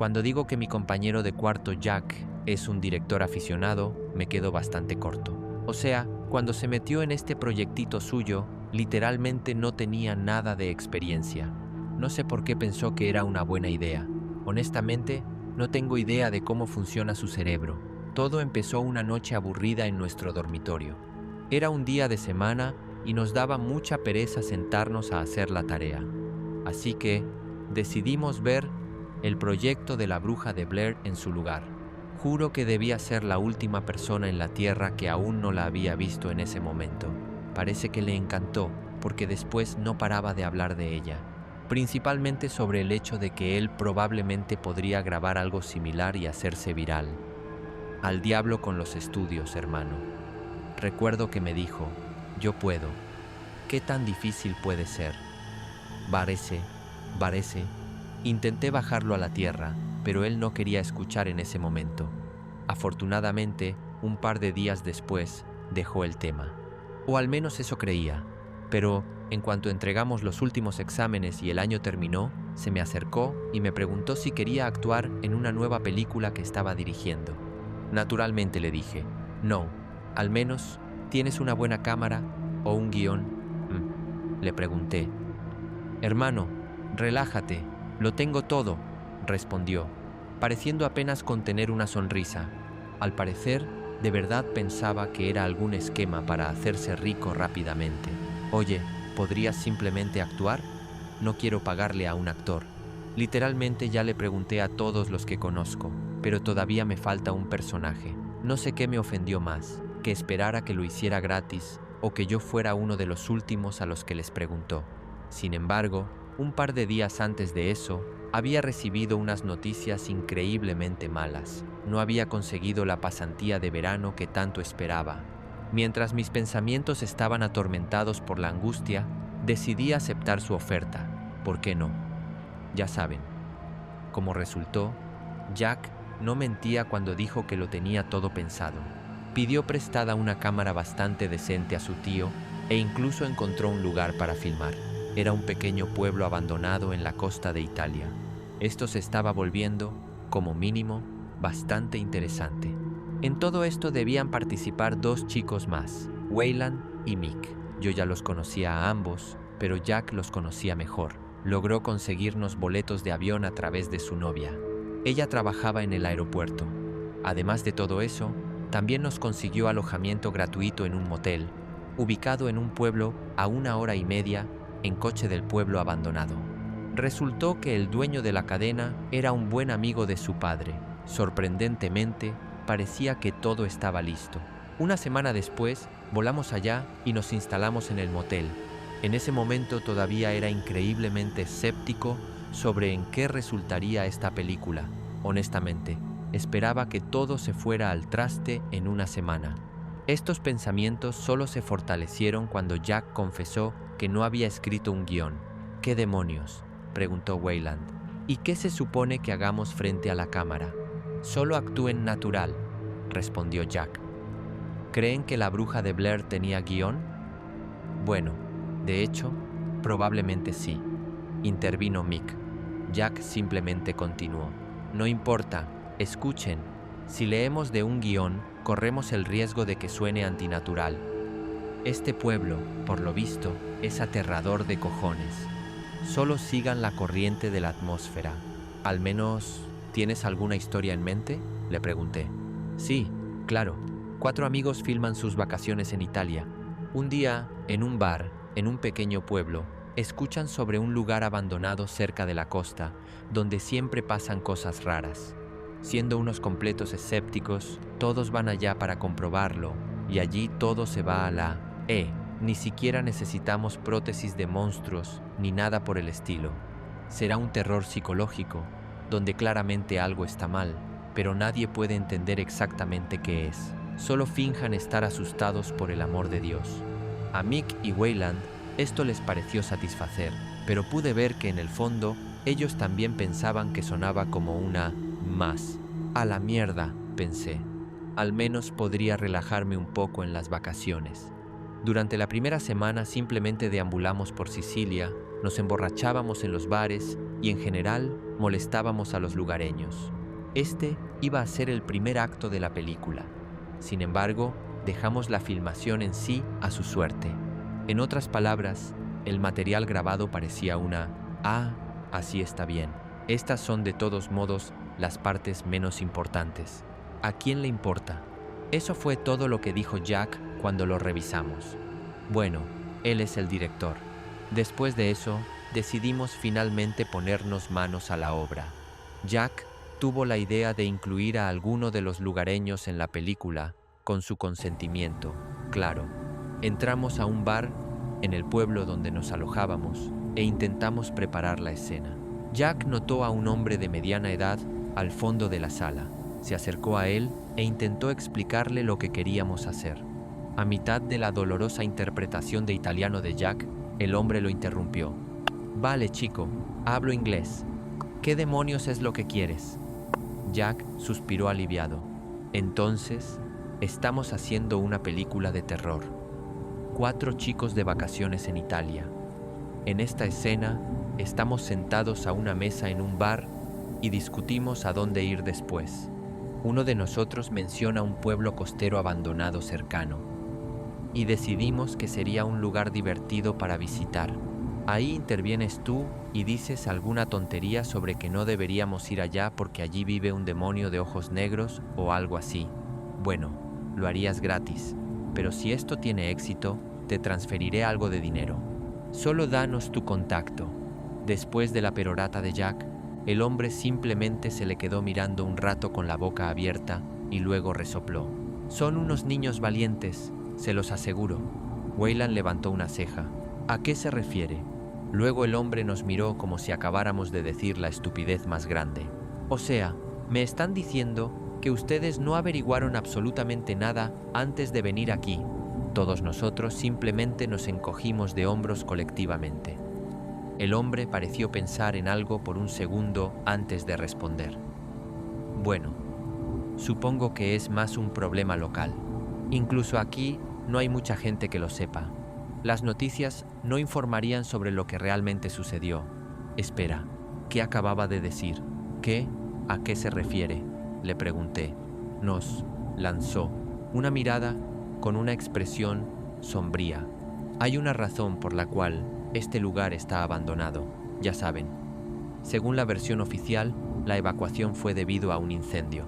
Cuando digo que mi compañero de cuarto Jack es un director aficionado, me quedo bastante corto. O sea, cuando se metió en este proyectito suyo, literalmente no tenía nada de experiencia. No sé por qué pensó que era una buena idea. Honestamente, no tengo idea de cómo funciona su cerebro. Todo empezó una noche aburrida en nuestro dormitorio. Era un día de semana y nos daba mucha pereza sentarnos a hacer la tarea. Así que decidimos ver el proyecto de la bruja de Blair en su lugar. Juro que debía ser la última persona en la Tierra que aún no la había visto en ese momento. Parece que le encantó, porque después no paraba de hablar de ella, principalmente sobre el hecho de que él probablemente podría grabar algo similar y hacerse viral. Al diablo con los estudios, hermano. Recuerdo que me dijo, yo puedo. ¿Qué tan difícil puede ser? Parece. Intenté bajarlo a la tierra, pero él no quería escuchar en ese momento. Afortunadamente, un par de días después, dejó el tema. O al menos eso creía. Pero, en cuanto entregamos los últimos exámenes y el año terminó, se me acercó y me preguntó si quería actuar en una nueva película que estaba dirigiendo. Naturalmente le dije, no, al menos, ¿tienes una buena cámara o un guión? Le pregunté. Hermano, relájate, lo tengo todo, respondió, pareciendo apenas contener una sonrisa. Al parecer, de verdad pensaba que era algún esquema para hacerse rico rápidamente. Oye, ¿podrías simplemente actuar? No quiero pagarle a un actor. Literalmente ya le pregunté a todos los que conozco, pero todavía me falta un personaje. No sé qué me ofendió más, que esperara que lo hiciera gratis o que yo fuera uno de los últimos a los que les preguntó. Sin embargo, un par de días antes de eso, había recibido unas noticias increíblemente malas. No había conseguido la pasantía de verano que tanto esperaba. Mientras mis pensamientos estaban atormentados por la angustia, decidí aceptar su oferta. ¿Por qué no? Ya saben. Como resultó, Jack no mentía cuando dijo que lo tenía todo pensado. Pidió prestada una cámara bastante decente a su tío e incluso encontró un lugar para filmar. Era un pequeño pueblo abandonado en la costa de Italia. Esto se estaba volviendo, como mínimo, bastante interesante. En todo esto debían participar dos chicos más, Wayland y Mick. Yo ya los conocía a ambos, pero Jack los conocía mejor. Logró conseguirnos boletos de avión a través de su novia. Ella trabajaba en el aeropuerto. Además de todo eso, también nos consiguió alojamiento gratuito en un motel, ubicado en un pueblo a 1 hora y media en coche del pueblo abandonado. Resultó que el dueño de la cadena era un buen amigo de su padre. Sorprendentemente, parecía que todo estaba listo. Una semana después, volamos allá y nos instalamos en el motel. En ese momento todavía era increíblemente escéptico sobre en qué resultaría esta película. Honestamente, esperaba que todo se fuera al traste en una semana. Estos pensamientos solo se fortalecieron cuando Jack confesó que no había escrito un guión. ¿Qué demonios?, preguntó Wayland. ¿Y qué se supone que hagamos frente a la cámara? Solo actúen natural, respondió Jack. ¿Creen que la bruja de Blair tenía guión? Bueno, de hecho, probablemente sí, intervino Mick. Jack simplemente continuó. No importa, escuchen. Si leemos de un guión, corremos el riesgo de que suene antinatural. Este pueblo, por lo visto, es aterrador de cojones. Solo sigan la corriente de la atmósfera. Al menos, ¿tienes alguna historia en mente?, le pregunté. Sí, claro. 4 amigos filman sus vacaciones en Italia. Un día, en un bar, en un pequeño pueblo, escuchan sobre un lugar abandonado cerca de la costa, donde siempre pasan cosas raras. Siendo unos completos escépticos, todos van allá para comprobarlo, y allí todo se va a la ni siquiera necesitamos prótesis de monstruos ni nada por el estilo. Será un terror psicológico, donde claramente algo está mal, pero nadie puede entender exactamente qué es. Solo finjan estar asustados por el amor de Dios. A Mick y Wayland esto les pareció satisfacer, pero pude ver que en el fondo ellos también pensaban que sonaba como una más. A la mierda, pensé. Al menos podría relajarme un poco en las vacaciones. Durante la primera semana simplemente deambulamos por Sicilia, nos emborrachábamos en los bares y en general molestábamos a los lugareños. Este iba a ser el primer acto de la película. Sin embargo, dejamos la filmación en sí a su suerte. En otras palabras, el material grabado parecía una así está bien. Estas son de todos modos las partes menos importantes. ¿A quién le importa? Eso fue todo lo que dijo Jack cuando lo revisamos. Bueno, él es el director. Después de eso, decidimos finalmente ponernos manos a la obra. Jack tuvo la idea de incluir a alguno de los lugareños en la película, con su consentimiento, claro. Entramos a un bar en el pueblo donde nos alojábamos e intentamos preparar la escena. Jack notó a un hombre de mediana edad al fondo de la sala. Se acercó a él e intentó explicarle lo que queríamos hacer. A mitad de la dolorosa interpretación de italiano de Jack, el hombre lo interrumpió. «Vale, chico, hablo inglés. ¿Qué demonios es lo que quieres?» Jack suspiró aliviado. «Entonces, estamos haciendo una película de terror. 4 chicos de vacaciones en Italia. En esta escena, estamos sentados a una mesa en un bar y discutimos a dónde ir después. Uno de nosotros menciona un pueblo costero abandonado cercano y decidimos que sería un lugar divertido para visitar. Ahí intervienes tú y dices alguna tontería sobre que no deberíamos ir allá porque allí vive un demonio de ojos negros o algo así. Bueno, lo harías gratis, pero si esto tiene éxito, te transferiré algo de dinero. Solo danos tu contacto». Después de la perorata de Jack, el hombre simplemente se le quedó mirando un rato con la boca abierta y luego resopló. «Son unos niños valientes, se los aseguro». Wayland levantó una ceja. «¿A qué se refiere?» Luego el hombre nos miró como si acabáramos de decir la estupidez más grande. «O sea, me están diciendo que ustedes no averiguaron absolutamente nada antes de venir aquí». Todos nosotros simplemente nos encogimos de hombros colectivamente. El hombre pareció pensar en algo por un segundo antes de responder. «Bueno, supongo que es más un problema local. Incluso aquí no hay mucha gente que lo sepa. Las noticias no informarían sobre lo que realmente sucedió». «Espera, ¿qué acababa de decir? ¿Qué? ¿A qué se refiere?», le pregunté. Nos lanzó una mirada con una expresión sombría. «Hay una razón por la cual este lugar está abandonado, ya saben. Según la versión oficial, la evacuación fue debido a un incendio.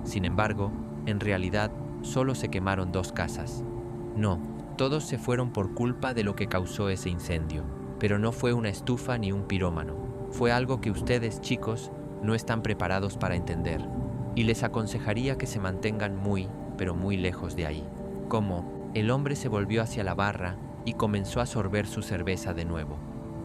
Sin embargo, en realidad, solo se quemaron 2 casas. No, todos se fueron por culpa de lo que causó ese incendio, pero no fue una estufa ni un pirómano. Fue algo que ustedes, chicos, no están preparados para entender, y les aconsejaría que se mantengan muy, pero muy lejos de ahí». Como el hombre se volvió hacia la barra y comenzó a sorber su cerveza de nuevo.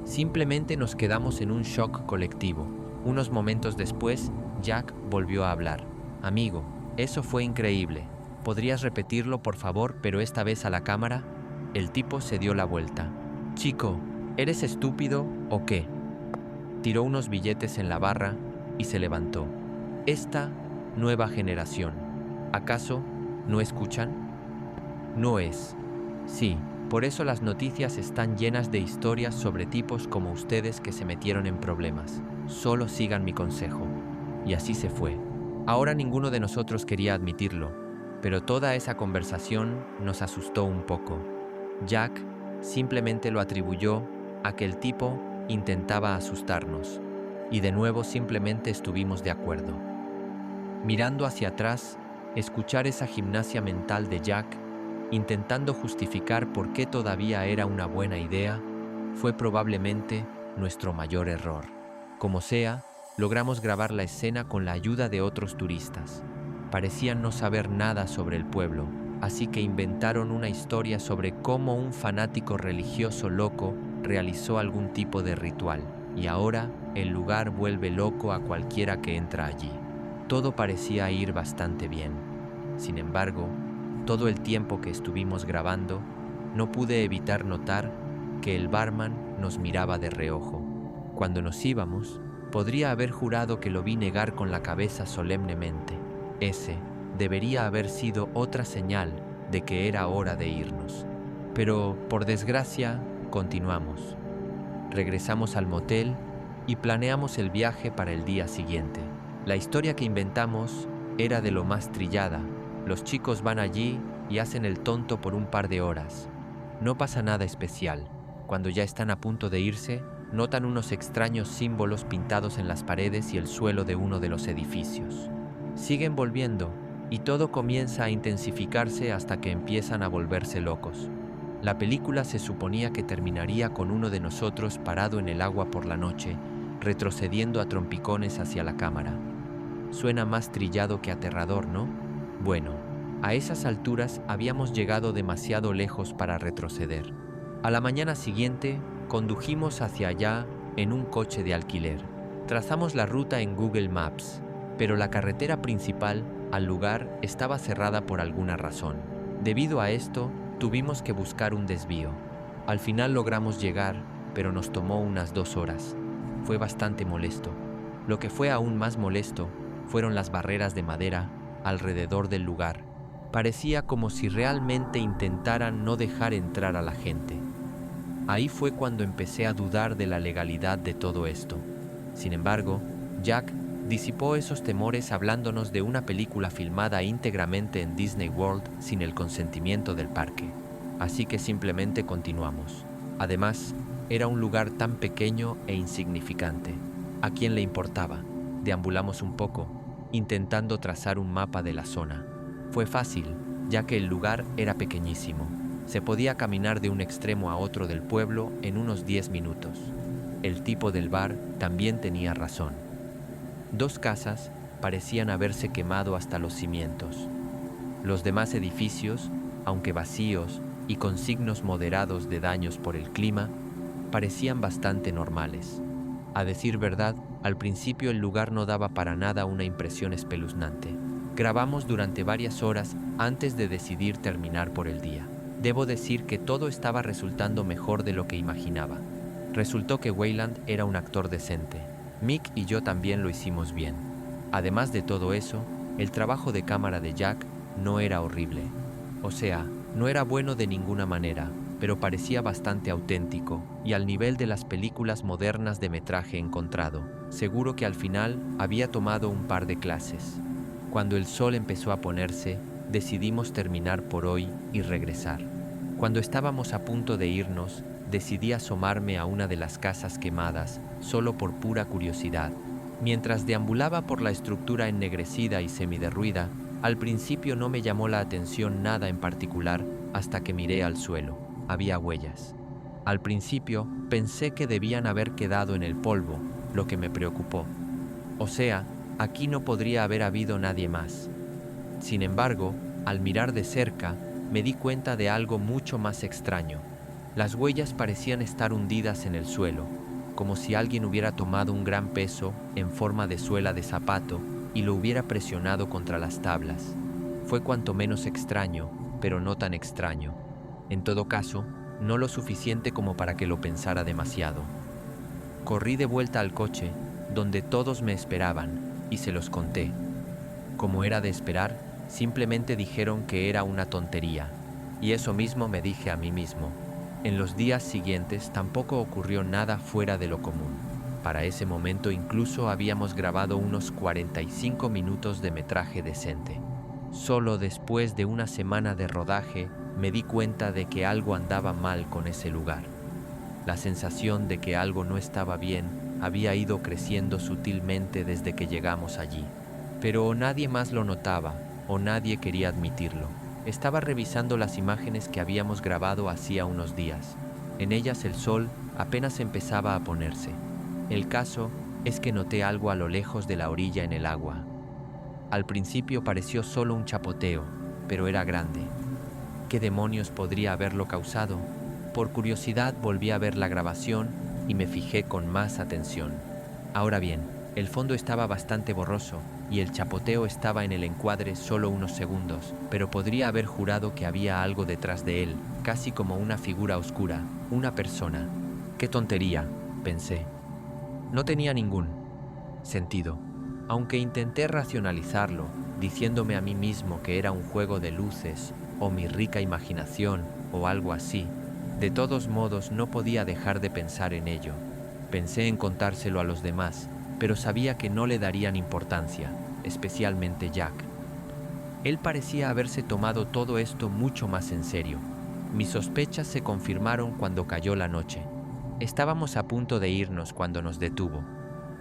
Simplemente nos quedamos en un shock colectivo. Unos momentos después, Jack volvió a hablar. «Amigo, eso fue increíble. ¿Podrías repetirlo, por favor, pero esta vez a la cámara?» El tipo se dio la vuelta. «Chico, ¿eres estúpido o qué?». Tiró unos billetes en la barra y se levantó. «Esta nueva generación, ¿acaso no escuchan? No es. Sí, por eso las noticias están llenas de historias sobre tipos como ustedes que se metieron en problemas. Solo sigan mi consejo». Y así se fue. Ahora ninguno de nosotros quería admitirlo, pero toda esa conversación nos asustó un poco. Jack simplemente lo atribuyó a que el tipo intentaba asustarnos, y de nuevo simplemente estuvimos de acuerdo. Mirando hacia atrás, escuchar esa gimnasia mental de Jack intentando justificar por qué todavía era una buena idea, fue probablemente nuestro mayor error. Como sea, logramos grabar la escena con la ayuda de otros turistas. Parecían no saber nada sobre el pueblo, así que inventaron una historia sobre cómo un fanático religioso loco realizó algún tipo de ritual, y ahora el lugar vuelve loco a cualquiera que entra allí. Todo parecía ir bastante bien. Sin embargo, todo el tiempo que estuvimos grabando, no pude evitar notar que el barman nos miraba de reojo. Cuando nos íbamos, podría haber jurado que lo vi negar con la cabeza solemnemente. Ese debería haber sido otra señal de que era hora de irnos. Pero, por desgracia, continuamos. Regresamos al motel y planeamos el viaje para el día siguiente. La historia que inventamos era de lo más trillada. Los chicos van allí y hacen el tonto por un par de horas. No pasa nada especial. Cuando ya están a punto de irse, notan unos extraños símbolos pintados en las paredes y el suelo de uno de los edificios. Siguen volviendo y todo comienza a intensificarse hasta que empiezan a volverse locos. La película se suponía que terminaría con uno de nosotros parado en el agua por la noche, retrocediendo a trompicones hacia la cámara. Suena más trillado que aterrador, ¿no? Bueno, a esas alturas habíamos llegado demasiado lejos para retroceder. A la mañana siguiente, condujimos hacia allá en un coche de alquiler. Trazamos la ruta en Google Maps, pero la carretera principal al lugar estaba cerrada por alguna razón. Debido a esto, tuvimos que buscar un desvío. Al final logramos llegar, pero nos tomó unas 2 horas. Fue bastante molesto. Lo que fue aún más molesto fueron las barreras de madera alrededor del lugar. Parecía como si realmente intentaran no dejar entrar a la gente. Ahí fue cuando empecé a dudar de la legalidad de todo esto. Sin embargo, Jack disipó esos temores hablándonos de una película filmada íntegramente en Disney World sin el consentimiento del parque. Así que simplemente continuamos. Además, era un lugar tan pequeño e insignificante. ¿A quién le importaba? Deambulamos un poco, intentando trazar un mapa de la zona. Fue fácil, ya que el lugar era pequeñísimo. Se podía caminar de un extremo a otro del pueblo en unos 10 minutos. El tipo del bar también tenía razón. 2 casas parecían haberse quemado hasta los cimientos. Los demás edificios, aunque vacíos y con signos moderados de daños por el clima, parecían bastante normales. A decir verdad, al principio el lugar no daba para nada una impresión espeluznante. Grabamos durante varias horas antes de decidir terminar por el día. Debo decir que todo estaba resultando mejor de lo que imaginaba. Resultó que Wayland era un actor decente. Mick y yo también lo hicimos bien. Además de todo eso, el trabajo de cámara de Jack no era horrible. O sea, no era bueno de ninguna manera, pero parecía bastante auténtico y al nivel de las películas modernas de metraje encontrado. Seguro que al final había tomado un par de clases. Cuando el sol empezó a ponerse, decidimos terminar por hoy y regresar. Cuando estábamos a punto de irnos, decidí asomarme a una de las casas quemadas, solo por pura curiosidad. Mientras deambulaba por la estructura ennegrecida y semiderruida, al principio no me llamó la atención nada en particular hasta que miré al suelo. Había huellas. Al principio pensé que debían haber quedado en el polvo, lo que me preocupó. O sea, aquí no podría haber habido nadie más. Sin embargo, al mirar de cerca, me di cuenta de algo mucho más extraño. Las huellas parecían estar hundidas en el suelo, como si alguien hubiera tomado un gran peso en forma de suela de zapato y lo hubiera presionado contra las tablas. Fue cuanto menos extraño, pero no tan extraño. En todo caso, no lo suficiente como para que lo pensara demasiado. Corrí de vuelta al coche, donde todos me esperaban, y se los conté. Como era de esperar, simplemente dijeron que era una tontería, y eso mismo me dije a mí mismo. En los días siguientes tampoco ocurrió nada fuera de lo común. Para ese momento incluso habíamos grabado unos 45 minutos de metraje decente. Solo después de una semana de rodaje me di cuenta de que algo andaba mal con ese lugar. La sensación de que algo no estaba bien había ido creciendo sutilmente desde que llegamos allí. Pero o nadie más lo notaba, o nadie quería admitirlo. Estaba revisando las imágenes que habíamos grabado hacía unos días. En ellas el sol apenas empezaba a ponerse. El caso es que noté algo a lo lejos de la orilla en el agua. Al principio pareció solo un chapoteo, pero era grande. ¿Qué demonios podría haberlo causado? Por curiosidad volví a ver la grabación y me fijé con más atención. Ahora bien, el fondo estaba bastante borroso y el chapoteo estaba en el encuadre solo unos segundos, pero podría haber jurado que había algo detrás de él, casi como una figura oscura, una persona. ¡Qué tontería!, pensé. No tenía ningún sentido. Aunque intenté racionalizarlo, diciéndome a mí mismo que era un juego de luces, o mi rica imaginación, o algo así, de todos modos no podía dejar de pensar en ello. Pensé en contárselo a los demás, pero sabía que no le darían importancia, especialmente Jack. Él parecía haberse tomado todo esto mucho más en serio. Mis sospechas se confirmaron cuando cayó la noche. Estábamos a punto de irnos cuando nos detuvo.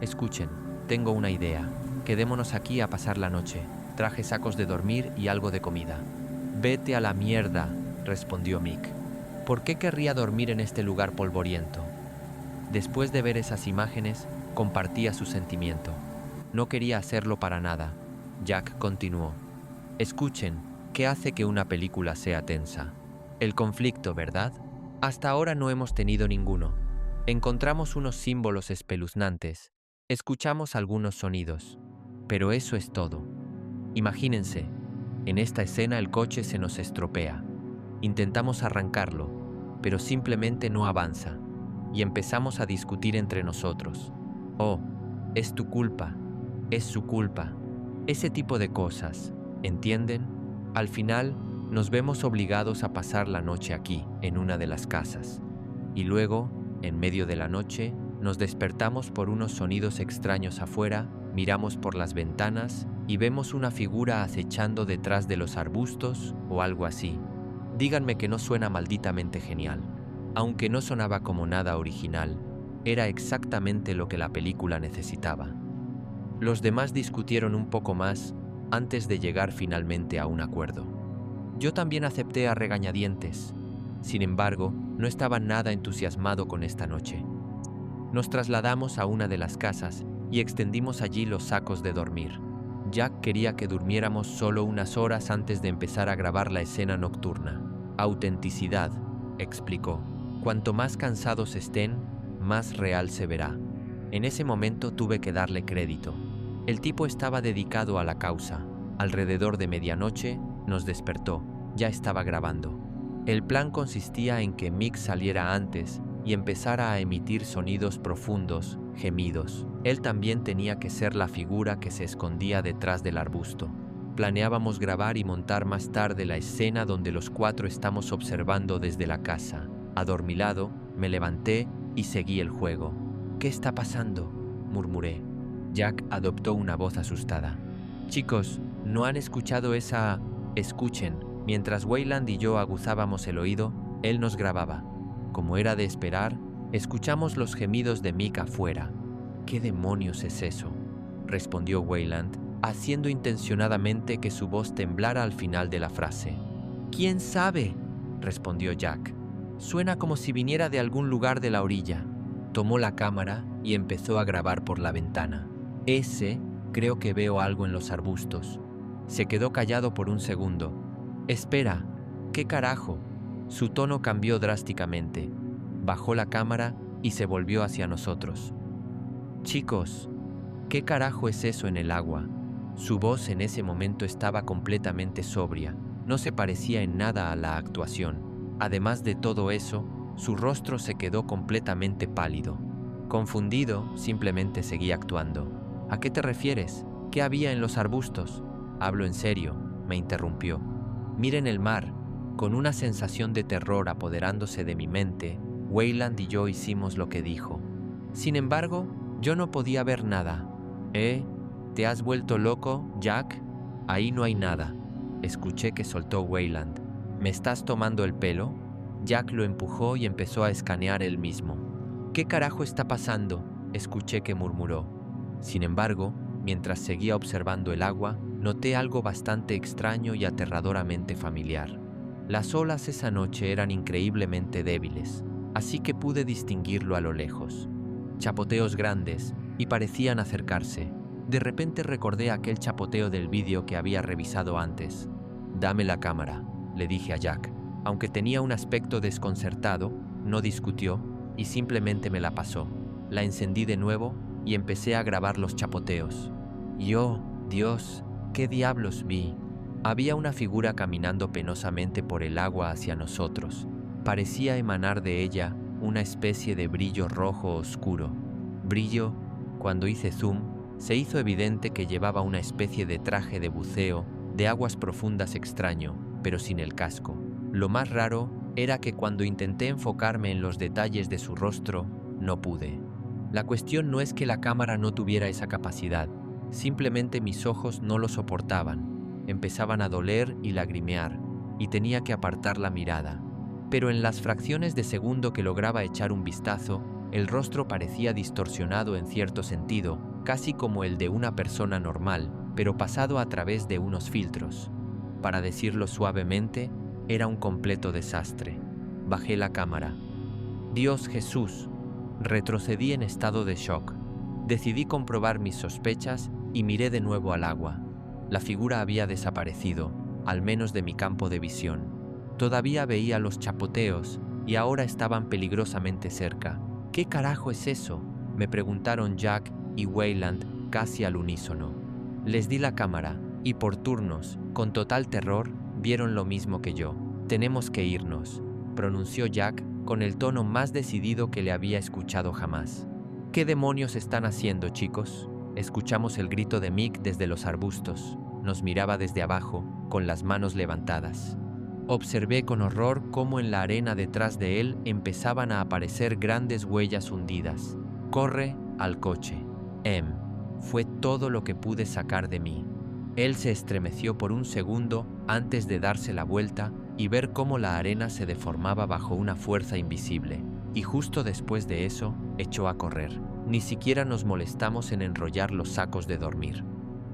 Escuchen, tengo una idea. Quedémonos aquí a pasar la noche. Traje sacos de dormir y algo de comida. Vete a la mierda, respondió Mick. ¿Por qué querría dormir en este lugar polvoriento? Después de ver esas imágenes, compartía su sentimiento. No quería hacerlo para nada. Jack continuó. Escuchen, ¿qué hace que una película sea tensa? El conflicto, ¿verdad? Hasta ahora no hemos tenido ninguno. Encontramos unos símbolos espeluznantes. Escuchamos algunos sonidos. Pero eso es todo. Imagínense, en esta escena el coche se nos estropea. Intentamos arrancarlo, pero simplemente no avanza. Y empezamos a discutir entre nosotros. Oh, es tu culpa, es su culpa. Ese tipo de cosas, ¿entienden? Al final, nos vemos obligados a pasar la noche aquí, en una de las casas. Y luego, en medio de la noche, nos despertamos por unos sonidos extraños afuera, miramos por las ventanas y vemos una figura acechando detrás de los arbustos o algo así. Díganme que no suena malditamente genial. Aunque no sonaba como nada original, era exactamente lo que la película necesitaba. Los demás discutieron un poco más antes de llegar finalmente a un acuerdo. Yo también acepté a regañadientes. Sin embargo, no estaba nada entusiasmado con esta noche. Nos trasladamos a una de las casas y extendimos allí los sacos de dormir. Jack quería que durmiéramos solo unas horas antes de empezar a grabar la escena nocturna. Autenticidad, explicó. Cuanto más cansados estén, más real se verá. En ese momento tuve que darle crédito. El tipo estaba dedicado a la causa. Alrededor de medianoche nos despertó. Ya estaba grabando. El plan consistía en que Mick saliera antes y empezara a emitir sonidos profundos, gemidos. Él también tenía que ser la figura que se escondía detrás del arbusto. Planeábamos grabar y montar más tarde la escena donde los cuatro estamos observando desde la casa. Adormilado, me levanté y seguí el juego. ¿Qué está pasando?, murmuré. Jack adoptó una voz asustada. Chicos, ¿no han escuchado esa...? Escuchen. Mientras Wayland y yo aguzábamos el oído, él nos grababa. Como era de esperar, escuchamos los gemidos de Mick afuera. ¿Qué demonios es eso?, respondió Wayland, haciendo intencionadamente que su voz temblara al final de la frase. ¿Quién sabe?, respondió Jack. Suena como si viniera de algún lugar de la orilla. Tomó la cámara y empezó a grabar por la ventana. Creo que veo algo en los arbustos. Se quedó callado por un segundo. Espera, ¿qué carajo? Su tono cambió drásticamente. Bajó la cámara y se volvió hacia nosotros. Chicos, ¿qué carajo es eso en el agua? Su voz en ese momento estaba completamente sobria. No se parecía en nada a la actuación. Además de todo eso, su rostro se quedó completamente pálido. Confundido, simplemente seguí actuando. ¿A qué te refieres? ¿Qué había en los arbustos? Hablo en serio, me interrumpió. Miren el mar. Con una sensación de terror apoderándose de mi mente, Wayland y yo hicimos lo que dijo. Sin embargo, yo no podía ver nada. ¿Te has vuelto loco, Jack? Ahí no hay nada. Escuché que soltó Wayland. ¿Me estás tomando el pelo? Jack lo empujó y empezó a escanear él mismo. ¿Qué carajo está pasando?, escuché que murmuró. Sin embargo, mientras seguía observando el agua, noté algo bastante extraño y aterradoramente familiar. Las olas esa noche eran increíblemente débiles, así que pude distinguirlo a lo lejos. Chapoteos grandes, y parecían acercarse. De repente recordé aquel chapoteo del vídeo que había revisado antes. «Dame la cámara», le dije a Jack. Aunque tenía un aspecto desconcertado, no discutió y simplemente me la pasó. La encendí de nuevo y empecé a grabar los chapoteos. Y oh, Dios, ¿qué diablos vi? Había una figura caminando penosamente por el agua hacia nosotros. Parecía emanar de ella una especie de brillo rojo oscuro. Brillo, cuando hice zoom, se hizo evidente que llevaba una especie de traje de buceo de aguas profundas extraño, pero sin el casco. Lo más raro era que cuando intenté enfocarme en los detalles de su rostro, no pude. La cuestión no es que la cámara no tuviera esa capacidad, simplemente mis ojos no lo soportaban, empezaban a doler y lagrimear, y tenía que apartar la mirada. Pero en las fracciones de segundo que lograba echar un vistazo, el rostro parecía distorsionado en cierto sentido, casi como el de una persona normal, pero pasado a través de unos filtros. Para decirlo suavemente, era un completo desastre. Bajé la cámara. Dios Jesús. Retrocedí en estado de shock. Decidí comprobar mis sospechas y miré de nuevo al agua. La figura había desaparecido, al menos de mi campo de visión. Todavía veía los chapoteos y ahora estaban peligrosamente cerca. ¿Qué carajo es eso?, me preguntaron Jack y Wayland casi al unísono. Les di la cámara y por turnos, con total terror, vieron lo mismo que yo. «Tenemos que irnos», pronunció Jack con el tono más decidido que le había escuchado jamás. «¿Qué demonios están haciendo, chicos?», escuchamos el grito de Mick desde los arbustos. Nos miraba desde abajo, con las manos levantadas. Observé con horror cómo en la arena detrás de él empezaban a aparecer grandes huellas hundidas. «Corre al coche». Fue todo lo que pude sacar de mí. Él se estremeció por un segundo antes de darse la vuelta y ver cómo la arena se deformaba bajo una fuerza invisible. Y justo después de eso, echó a correr. Ni siquiera nos molestamos en enrollar los sacos de dormir.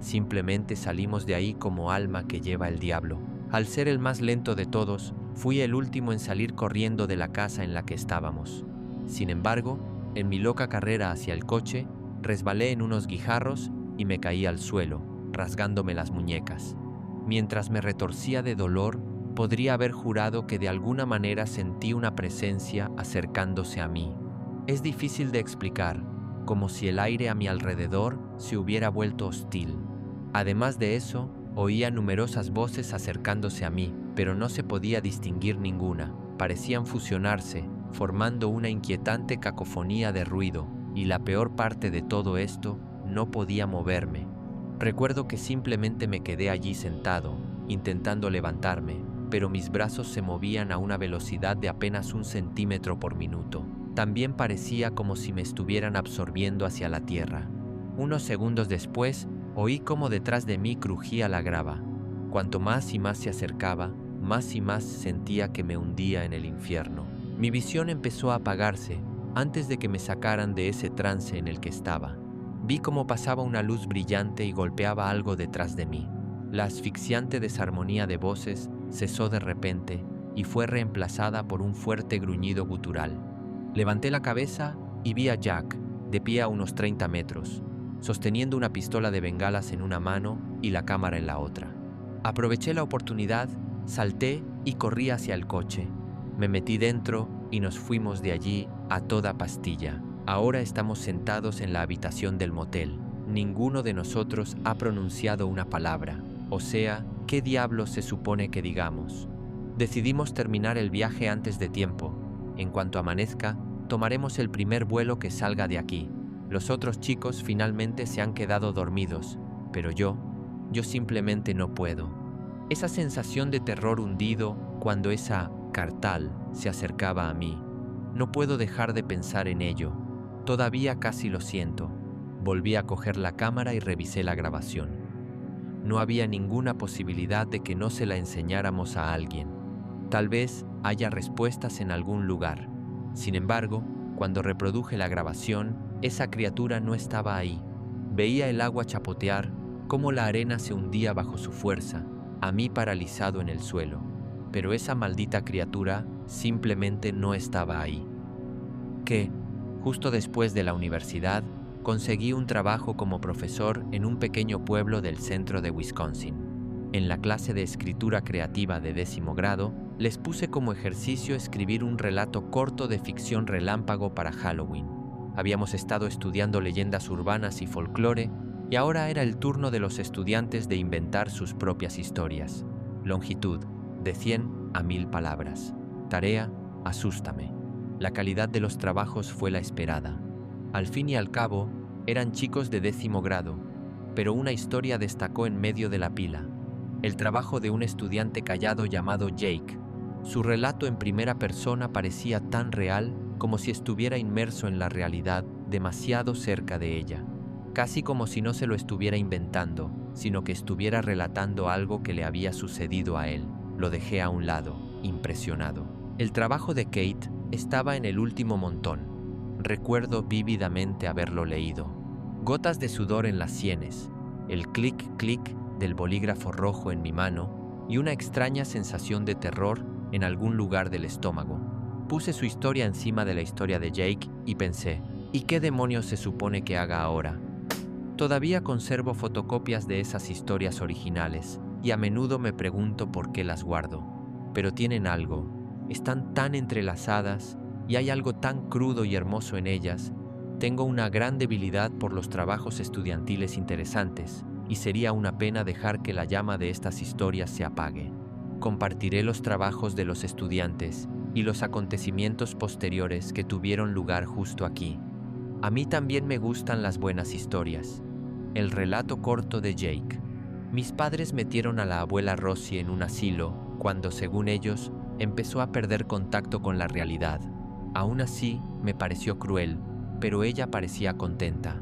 Simplemente salimos de ahí como alma que lleva el diablo. Al ser el más lento de todos, fui el último en salir corriendo de la casa en la que estábamos. Sin embargo, en mi loca carrera hacia el coche, resbalé en unos guijarros y me caí al suelo, rasgándome las muñecas. Mientras me retorcía de dolor, podría haber jurado que de alguna manera sentí una presencia acercándose a mí. Es difícil de explicar, como si el aire a mi alrededor se hubiera vuelto hostil. Además de eso, oía numerosas voces acercándose a mí, pero no se podía distinguir ninguna. Parecían fusionarse, formando una inquietante cacofonía de ruido, y la peor parte de todo esto, no podía moverme. Recuerdo que simplemente me quedé allí sentado, intentando levantarme, pero mis brazos se movían a una velocidad de apenas 1 centímetro por minuto. También parecía como si me estuvieran absorbiendo hacia la tierra. Unos segundos después, oí cómo detrás de mí crujía la grava. Cuanto más y más se acercaba, más y más sentía que me hundía en el infierno. Mi visión empezó a apagarse antes de que me sacaran de ese trance en el que estaba. Vi cómo pasaba una luz brillante y golpeaba algo detrás de mí. La asfixiante desarmonía de voces cesó de repente y fue reemplazada por un fuerte gruñido gutural. Levanté la cabeza y vi a Jack, de pie a unos 30 metros, sosteniendo una pistola de bengalas en una mano y la cámara en la otra. Aproveché la oportunidad, salté y corrí hacia el coche. Me metí dentro y nos fuimos de allí a toda pastilla. Ahora estamos sentados en la habitación del motel. Ninguno de nosotros ha pronunciado una palabra. O sea, ¿qué diablos se supone que digamos? Decidimos terminar el viaje antes de tiempo. En cuanto amanezca, tomaremos el primer vuelo que salga de aquí. Los otros chicos finalmente se han quedado dormidos, pero yo simplemente no puedo. Esa sensación de terror hundido cuando esa cartal se acercaba a mí. No puedo dejar de pensar en ello. Todavía casi lo siento. Volví a coger la cámara y revisé la grabación. No había ninguna posibilidad de que no se la enseñáramos a alguien. Tal vez haya respuestas en algún lugar. Sin embargo, cuando reproduje la grabación, esa criatura no estaba ahí. Veía el agua chapotear, cómo la arena se hundía bajo su fuerza, a mí paralizado en el suelo. Pero esa maldita criatura simplemente no estaba ahí. Justo después de la universidad, conseguí un trabajo como profesor en un pequeño pueblo del centro de Wisconsin. En la clase de escritura creativa de 10º grado, les puse como ejercicio escribir un relato corto de ficción relámpago para Halloween. Habíamos estado estudiando leyendas urbanas y folclore, y ahora era el turno de los estudiantes de inventar sus propias historias. Longitud, de 100 a 1000 palabras. Tarea, asústame. La calidad de los trabajos fue la esperada. Al fin y al cabo, eran chicos de 10º grado, pero una historia destacó en medio de la pila. El trabajo de un estudiante callado llamado Jake. Su relato en primera persona parecía tan real como si estuviera inmerso en la realidad demasiado cerca de ella, casi como si no se lo estuviera inventando, sino que estuviera relatando algo que le había sucedido a él. Lo dejé a un lado, impresionado. El trabajo de Kate estaba en el último montón. Recuerdo vívidamente haberlo leído. Gotas de sudor en las sienes, el clic-clic del bolígrafo rojo en mi mano y una extraña sensación de terror en algún lugar del estómago. Puse su historia encima de la historia de Jake y pensé, ¿y qué demonios se supone que haga ahora? Todavía conservo fotocopias de esas historias originales y a menudo me pregunto por qué las guardo. Pero tienen algo, están tan entrelazadas y hay algo tan crudo y hermoso en ellas. Tengo una gran debilidad por los trabajos estudiantiles interesantes y sería una pena dejar que la llama de estas historias se apague. Compartiré los trabajos de los estudiantes y los acontecimientos posteriores que tuvieron lugar justo aquí. A mí también me gustan las buenas historias. El relato corto de Jake. Mis padres metieron a la abuela Rosie en un asilo cuando, según ellos, empezó a perder contacto con la realidad. Aún así, me pareció cruel, pero ella parecía contenta.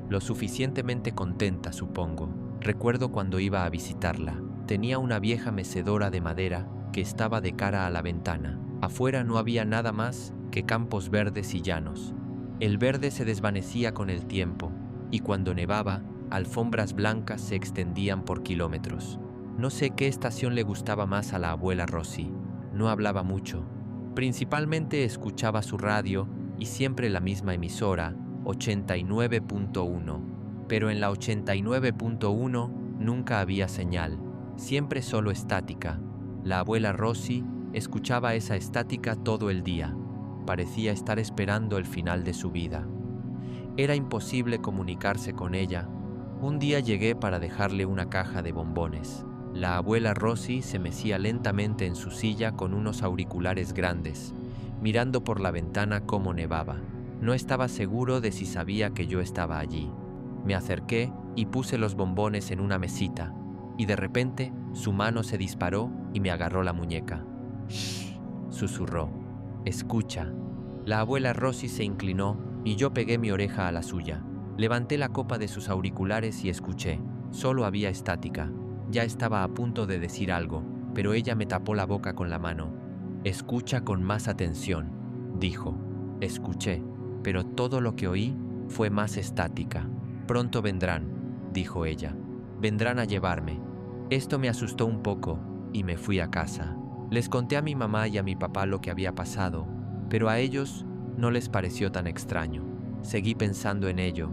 Lo suficientemente contenta, supongo. Recuerdo cuando iba a visitarla. Tenía una vieja mecedora de madera que estaba de cara a la ventana. Afuera no había nada más que campos verdes y llanos. El verde se desvanecía con el tiempo, y cuando nevaba, alfombras blancas se extendían por kilómetros. No sé qué estación le gustaba más a la abuela Rosie. No hablaba mucho. Principalmente escuchaba su radio y siempre la misma emisora, 89.1. Pero en la 89.1 nunca había señal, siempre solo estática. La abuela Rosie escuchaba esa estática todo el día. Parecía estar esperando el final de su vida. Era imposible comunicarse con ella. Un día llegué para dejarle una caja de bombones. La abuela Rosie se mecía lentamente en su silla con unos auriculares grandes, mirando por la ventana cómo nevaba. No estaba seguro de si sabía que yo estaba allí. Me acerqué y puse los bombones en una mesita, y de repente su mano se disparó y me agarró la muñeca. «Shh», susurró. «Escucha». La abuela Rosie se inclinó y yo pegué mi oreja a la suya. Levanté la copa de sus auriculares y escuché. Solo había estática. Ya estaba a punto de decir algo, pero ella me tapó la boca con la mano. «Escucha con más atención», dijo. Escuché, pero todo lo que oí fue más estática. «Pronto vendrán», dijo ella. «Vendrán a llevarme». Esto me asustó un poco y me fui a casa. Les conté a mi mamá y a mi papá lo que había pasado, pero a ellos no les pareció tan extraño. Seguí pensando en ello.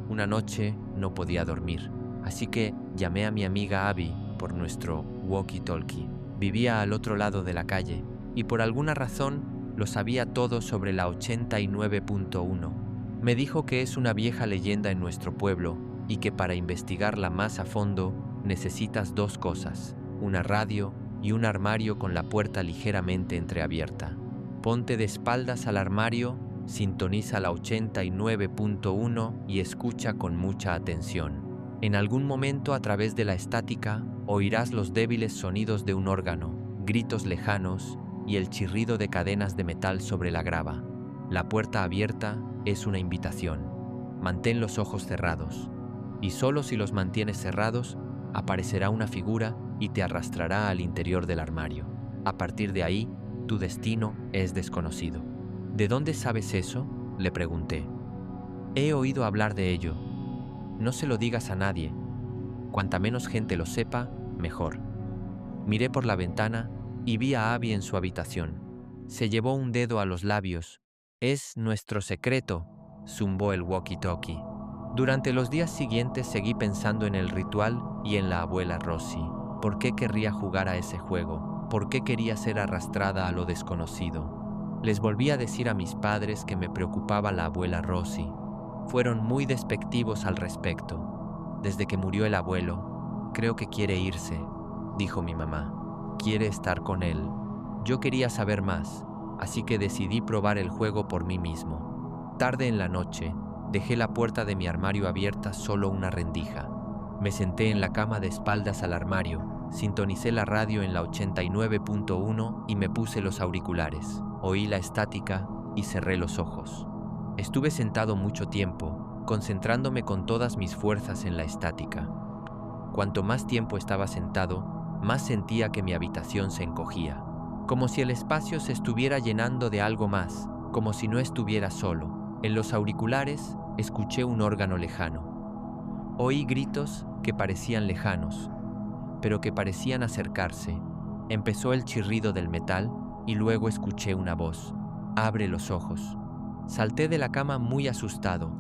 Una noche no podía dormir, así que llamé a mi amiga Abby por nuestro walkie-talkie. Vivía al otro lado de la calle y por alguna razón lo sabía todo sobre la 89.1. Me dijo que es una vieja leyenda en nuestro pueblo y que para investigarla más a fondo necesitas dos cosas, una radio y un armario con la puerta ligeramente entreabierta. Ponte de espaldas al armario, sintoniza la 89.1 y escucha con mucha atención. En algún momento a través de la estática oirás los débiles sonidos de un órgano, gritos lejanos y el chirrido de cadenas de metal sobre la grava. La puerta abierta es una invitación. Mantén los ojos cerrados, y solo si los mantienes cerrados aparecerá una figura y te arrastrará al interior del armario. A partir de ahí, tu destino es desconocido. ¿De dónde sabes eso?, le pregunté. He oído hablar de ello. No se lo digas a nadie. Cuanta menos gente lo sepa, mejor. Miré por la ventana y vi a Abby en su habitación. Se llevó un dedo a los labios. «Es nuestro secreto», zumbó el walkie-talkie. Durante los días siguientes seguí pensando en el ritual y en la abuela Rosie. ¿Por qué querría jugar a ese juego? ¿Por qué quería ser arrastrada a lo desconocido? Les volví a decir a mis padres que me preocupaba la abuela Rosie. Fueron muy despectivos al respecto. Desde que murió el abuelo, creo que quiere irse, dijo mi mamá. Quiere estar con él. Yo quería saber más, así que decidí probar el juego por mí mismo. Tarde en la noche, dejé la puerta de mi armario abierta solo una rendija. Me senté en la cama de espaldas al armario, sintonicé la radio en la 89.1 y me puse los auriculares. Oí la estática y cerré los ojos. Estuve sentado mucho tiempo, concentrándome con todas mis fuerzas en la estática. Cuanto más tiempo estaba sentado, más sentía que mi habitación se encogía, como si el espacio se estuviera llenando de algo más, como si no estuviera solo. En los auriculares escuché un órgano lejano. Oí gritos que parecían lejanos, pero que parecían acercarse. Empezó el chirrido del metal y luego escuché una voz. «Abre los ojos». Salté de la cama muy asustado.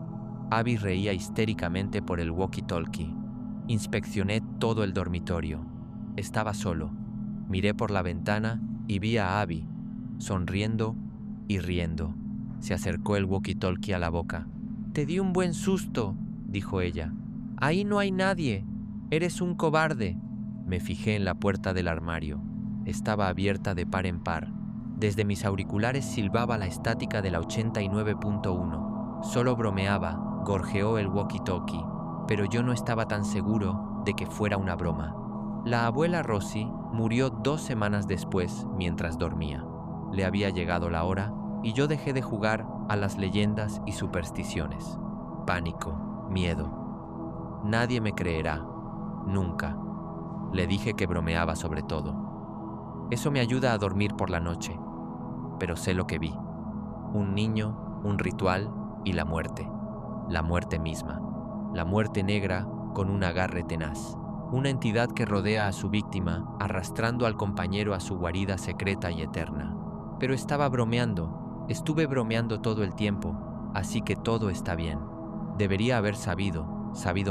Abby reía histéricamente por el walkie-talkie. Inspeccioné todo el dormitorio. Estaba solo. Miré por la ventana y vi a Abby, sonriendo y riendo. Se acercó el walkie-talkie a la boca. «Te di un buen susto», dijo ella. «Ahí no hay nadie. Eres un cobarde». Me fijé en la puerta del armario. Estaba abierta de par en par. Desde mis auriculares silbaba la estática de la 89.1. Solo bromeaba, gorjeó el walkie-talkie, pero yo no estaba tan seguro de que fuera una broma. La abuela Rosie murió 2 semanas después mientras dormía. Le había llegado la hora y yo dejé de jugar a las leyendas y supersticiones. Pánico, miedo. Nadie me creerá, nunca. Le dije que bromeaba sobre todo. Eso me ayuda a dormir por la noche. Pero sé lo que vi. Un niño, un ritual y la muerte. La muerte misma. La muerte negra con un agarre tenaz. Una entidad que rodea a su víctima, arrastrando al compañero a su guarida secreta y eterna. Pero estaba bromeando. Estuve bromeando todo el tiempo, así que todo está bien. Debería haber sabido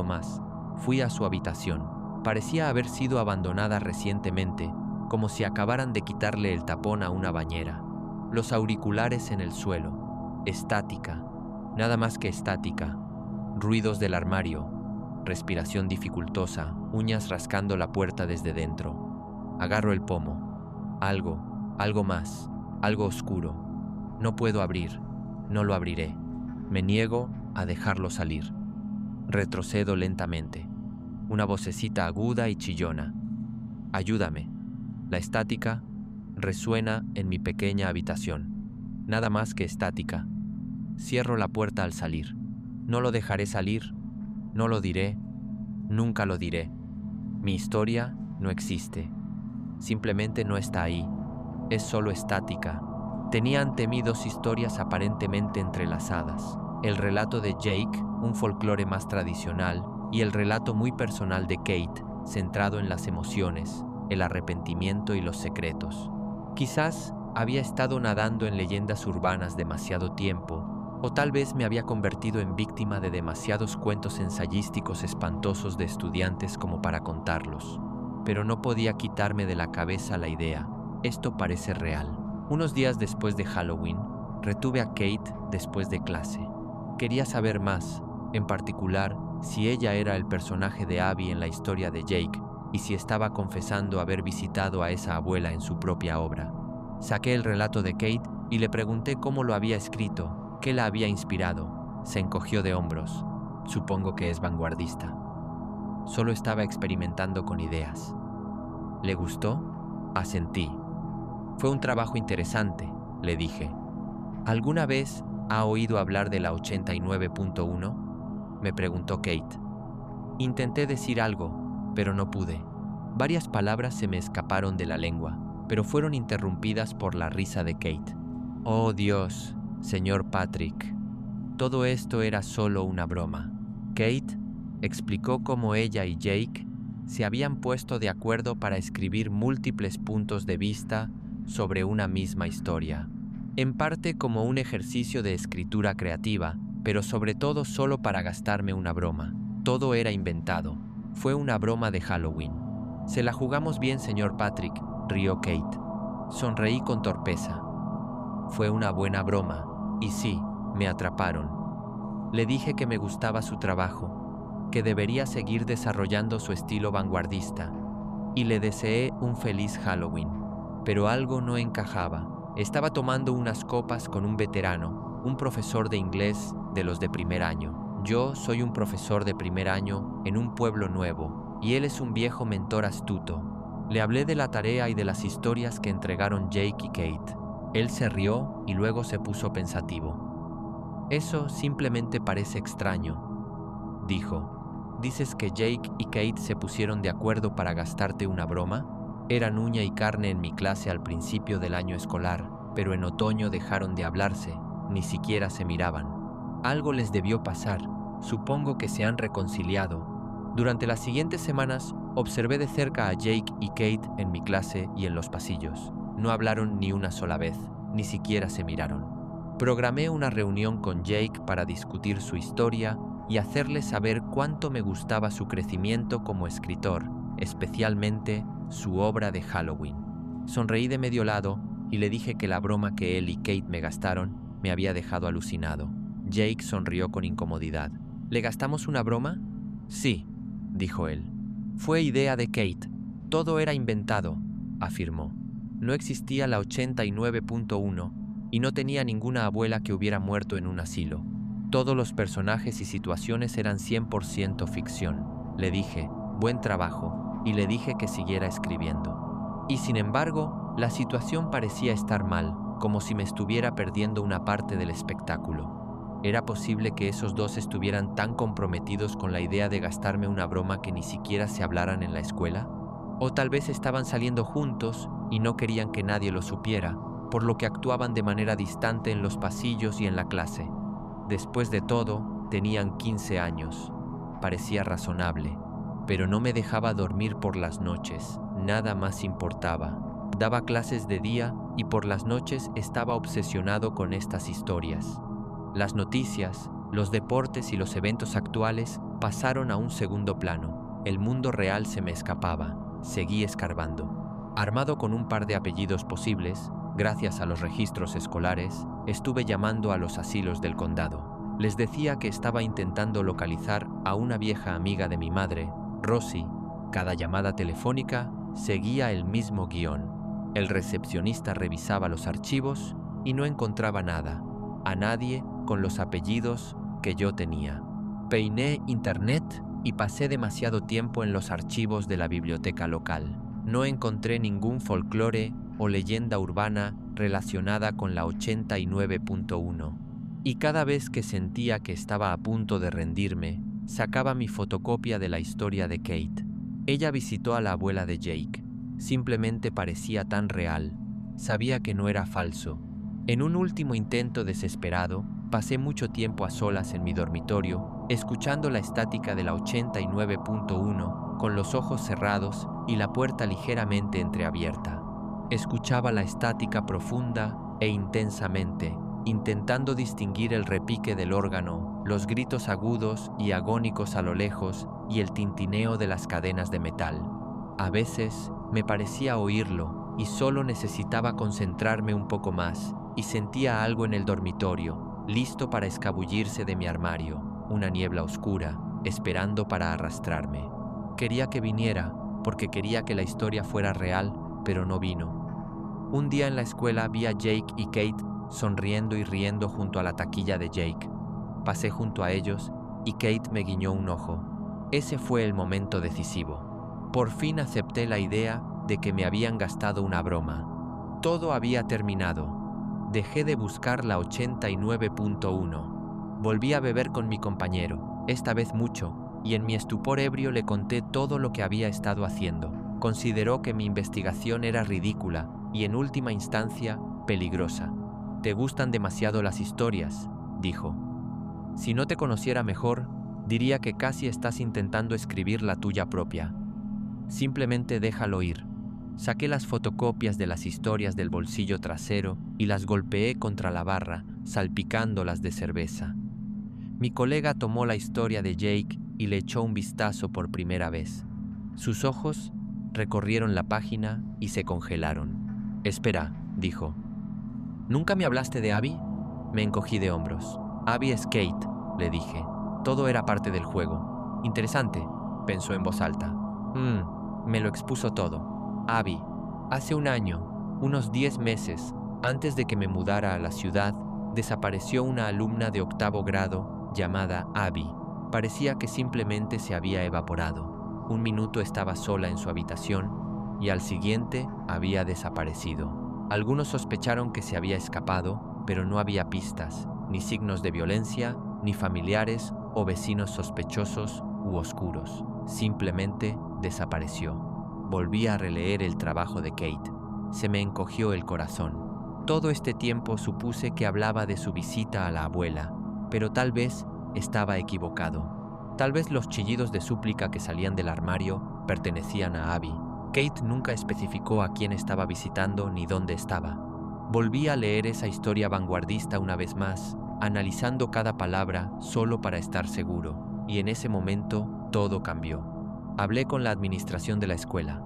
más. Fui a su habitación. Parecía haber sido abandonada recientemente, como si acabaran de quitarle el tapón a una bañera. Los auriculares en el suelo. Estática. Nada más que estática. Ruidos del armario. Respiración dificultosa, uñas rascando la puerta desde dentro. Agarro el pomo. Algo más, algo oscuro. No puedo abrir, no lo abriré. Me niego a dejarlo salir. Retrocedo lentamente. Una vocecita aguda y chillona. Ayúdame. La estática resuena en mi pequeña habitación. Nada más que estática. Cierro la puerta al salir. No lo dejaré salir. No lo diré. Nunca lo diré. Mi historia no existe. Simplemente no está ahí. Es solo estática. Tenía ante mí 2 historias aparentemente entrelazadas. El relato de Jake, un folclore más tradicional, y el relato muy personal de Kate, centrado en las emociones, el arrepentimiento y los secretos. Quizás había estado nadando en leyendas urbanas demasiado tiempo, o tal vez me había convertido en víctima de demasiados cuentos ensayísticos espantosos de estudiantes como para contarlos. Pero no podía quitarme de la cabeza la idea. Esto parece real. Unos días después de Halloween, retuve a Kate después de clase. Quería saber más, en particular, si ella era el personaje de Abby en la historia de Jake y si estaba confesando haber visitado a esa abuela en su propia obra. Saqué el relato de Kate y le pregunté cómo lo había escrito, qué la había inspirado. Se encogió de hombros. Supongo que es vanguardista. Solo estaba experimentando con ideas. ¿Le gustó? Asentí. Fue un trabajo interesante, le dije. ¿Alguna vez ha oído hablar de la 89.1? Me preguntó Kate. Intenté decir algo, pero no pude. Varias palabras se me escaparon de la lengua, pero fueron interrumpidas por la risa de Kate. Oh Dios, señor Patrick, todo esto era solo una broma. Kate explicó cómo ella y Jake se habían puesto de acuerdo para escribir múltiples puntos de vista sobre una misma historia, en parte como un ejercicio de escritura creativa, pero sobre todo solo para gastarme una broma. Todo era inventado. Fue una broma de Halloween. Se la jugamos bien, señor Patrick, rió Kate. Sonreí con torpeza. Fue una buena broma, y sí, me atraparon. Le dije que me gustaba su trabajo, que debería seguir desarrollando su estilo vanguardista, y le deseé un feliz Halloween. Pero algo no encajaba. Estaba tomando unas copas con un veterano, un profesor de inglés de los de primer año. Yo soy un profesor de primer año en un pueblo nuevo, y él es un viejo mentor astuto. Le hablé de la tarea y de las historias que entregaron Jake y Kate. Él se rió y luego se puso pensativo. Eso simplemente parece extraño, dijo. ¿Dices que Jake y Kate se pusieron de acuerdo para gastarte una broma? Eran uña y carne en mi clase al principio del año escolar, pero en otoño dejaron de hablarse, ni siquiera se miraban. Algo les debió pasar, supongo que se han reconciliado. Durante las siguientes semanas observé de cerca a Jake y Kate en mi clase y en los pasillos. No hablaron ni una sola vez, ni siquiera se miraron. Programé una reunión con Jake para discutir su historia y hacerle saber cuánto me gustaba su crecimiento como escritor, especialmente su obra de Halloween. Sonreí de medio lado y le dije que la broma que él y Kate me gastaron me había dejado alucinado. Jake sonrió con incomodidad. ¿Le gastamos una broma? Sí, dijo él. Fue idea de Kate. Todo era inventado, afirmó. No existía la 89.1 y no tenía ninguna abuela que hubiera muerto en un asilo. Todos los personajes y situaciones eran 100% ficción. Le dije, buen trabajo, y le dije que siguiera escribiendo. Y sin embargo, la situación parecía estar mal, como si me estuviera perdiendo una parte del espectáculo. ¿Era posible que esos dos estuvieran tan comprometidos con la idea de gastarme una broma que ni siquiera se hablaran en la escuela? O tal vez estaban saliendo juntos y no querían que nadie lo supiera, por lo que actuaban de manera distante en los pasillos y en la clase. Después de todo, tenían 15 años. Parecía razonable, pero no me dejaba dormir por las noches, nada más importaba. Daba clases de día y por las noches estaba obsesionado con estas historias. Las noticias, los deportes y los eventos actuales pasaron a un segundo plano. El mundo real se me escapaba. Seguí escarbando. Armado con un par de apellidos posibles, gracias a los registros escolares, estuve llamando a los asilos del condado. Les decía que estaba intentando localizar a una vieja amiga de mi madre, Rosie. Cada llamada telefónica seguía el mismo guión. El recepcionista revisaba los archivos y no encontraba nada, a nadie con los apellidos que yo tenía. Peiné internet y pasé demasiado tiempo en los archivos de la biblioteca local. No encontré ningún folclore o leyenda urbana relacionada con la 89.1. Y cada vez que sentía que estaba a punto de rendirme, sacaba mi fotocopia de la historia de Kate. Ella visitó a la abuela de Jake. Simplemente parecía tan real. Sabía que no era falso. En un último intento desesperado, pasé mucho tiempo a solas en mi dormitorio, escuchando la estática de la 89.1 con los ojos cerrados y la puerta ligeramente entreabierta. Escuchaba la estática profunda e intensamente, intentando distinguir el repique del órgano, los gritos agudos y agónicos a lo lejos y el tintineo de las cadenas de metal. A veces me parecía oírlo y solo necesitaba concentrarme un poco más y sentía algo en el dormitorio, listo para escabullirse de mi armario, una niebla oscura, esperando para arrastrarme. Quería que viniera, porque quería que la historia fuera real, pero no vino. Un día en la escuela vi a Jake y Kate sonriendo y riendo junto a la taquilla de Jake. Pasé junto a ellos y Kate me guiñó un ojo. Ese fue el momento decisivo. Por fin acepté la idea de que me habían gastado una broma. Todo había terminado. Dejé de buscar la 89.1. Volví a beber con mi compañero, esta vez mucho, y en mi estupor ebrio le conté todo lo que había estado haciendo. Consideró que mi investigación era ridícula y, en última instancia, peligrosa. «Te gustan demasiado las historias», dijo. «Si no te conociera mejor, diría que casi estás intentando escribir la tuya propia. Simplemente déjalo ir». Saqué las fotocopias de las historias del bolsillo trasero y las golpeé contra la barra, salpicándolas de cerveza. Mi colega tomó la historia de Jake y le echó un vistazo por primera vez. Sus ojos recorrieron la página y se congelaron. «Espera», dijo. «¿Nunca me hablaste de Abby?» Me encogí de hombros. «Abby es Kate», le dije. Todo era parte del juego. «Interesante», pensó en voz alta. Me lo expuso todo. Abby. Hace un año, unos 10 meses, antes de que me mudara a la ciudad, desapareció una alumna de 8º grado llamada Abby. Parecía que simplemente se había evaporado. Un minuto estaba sola en su habitación y al siguiente había desaparecido. Algunos sospecharon que se había escapado, pero no había pistas. ni signos de violencia, ni familiares o vecinos sospechosos u oscuros. Simplemente desapareció. Volví a releer el trabajo de Kate. Se me encogió el corazón. Todo este tiempo supuse que hablaba de su visita a la abuela, pero tal vez estaba equivocado. Tal vez los chillidos de súplica que salían del armario pertenecían a Abby. Kate nunca especificó a quién estaba visitando ni dónde estaba. Volví a leer esa historia vanguardista una vez más, analizando cada palabra solo para estar seguro, y en ese momento todo cambió. Hablé con la administración de la escuela.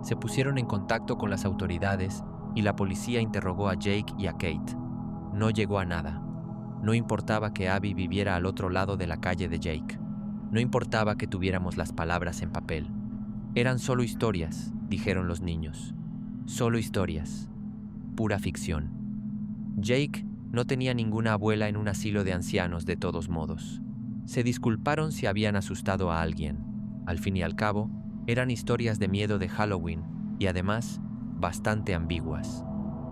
Se pusieron en contacto con las autoridades y la policía interrogó a Jake y a Kate. No llegó a nada. No importaba que Abby viviera al otro lado de la calle de Jake. No importaba que tuviéramos las palabras en papel. Eran solo historias, dijeron los niños. Solo historias. Pura ficción. Jake no tenía ninguna abuela en un asilo de ancianos de todos modos. Se disculparon si habían asustado a alguien. Al fin y al cabo, eran historias de miedo de Halloween y además bastante ambiguas.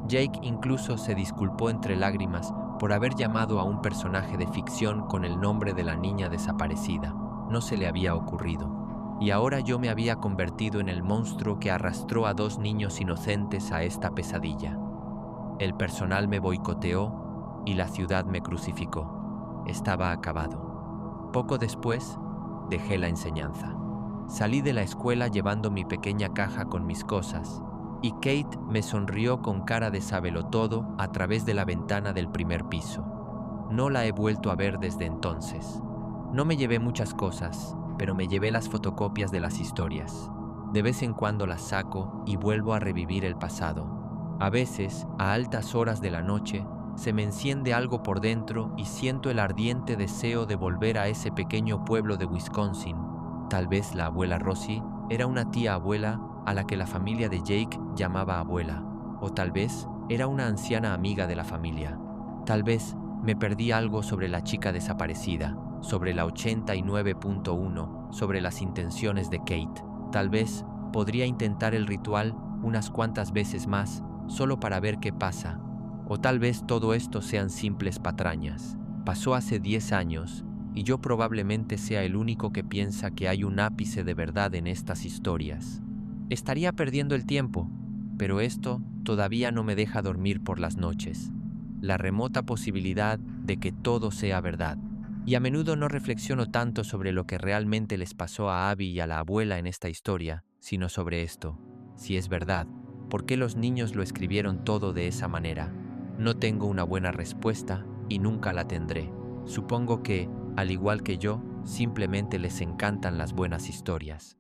Jake incluso se disculpó entre lágrimas por haber llamado a un personaje de ficción con el nombre de la niña desaparecida. No se le había ocurrido. Y ahora yo me había convertido en el monstruo que arrastró a 2 niños inocentes a esta pesadilla. El personal me boicoteó y la ciudad me crucificó. Estaba acabado. Poco después, dejé la enseñanza. Salí de la escuela llevando mi pequeña caja con mis cosas, y Kate me sonrió con cara de sábelotodo a través de la ventana del primer piso. No la he vuelto a ver desde entonces. No me llevé muchas cosas, pero me llevé las fotocopias de las historias. De vez en cuando las saco y vuelvo a revivir el pasado. A veces, a altas horas de la noche, se me enciende algo por dentro y siento el ardiente deseo de volver a ese pequeño pueblo de Wisconsin. Tal vez la abuela Rosie era una tía abuela a la que la familia de Jake llamaba abuela, o tal vez era una anciana amiga de la familia. Tal vez me perdí algo sobre la chica desaparecida, sobre la 89.1, sobre las intenciones de Kate. Tal vez podría intentar el ritual unas cuantas veces más, solo para ver qué pasa. O tal vez todo esto sean simples patrañas. Pasó hace 10 años y yo probablemente sea el único que piensa que hay un ápice de verdad en estas historias. Estaría perdiendo el tiempo, pero esto todavía no me deja dormir por las noches. La remota posibilidad de que todo sea verdad. Y a menudo no reflexiono tanto sobre lo que realmente les pasó a Abby y a la abuela en esta historia, sino sobre esto. Si es verdad, ¿por qué los niños lo escribieron todo de esa manera? No tengo una buena respuesta y nunca la tendré. Supongo que, al igual que yo, simplemente les encantan las buenas historias.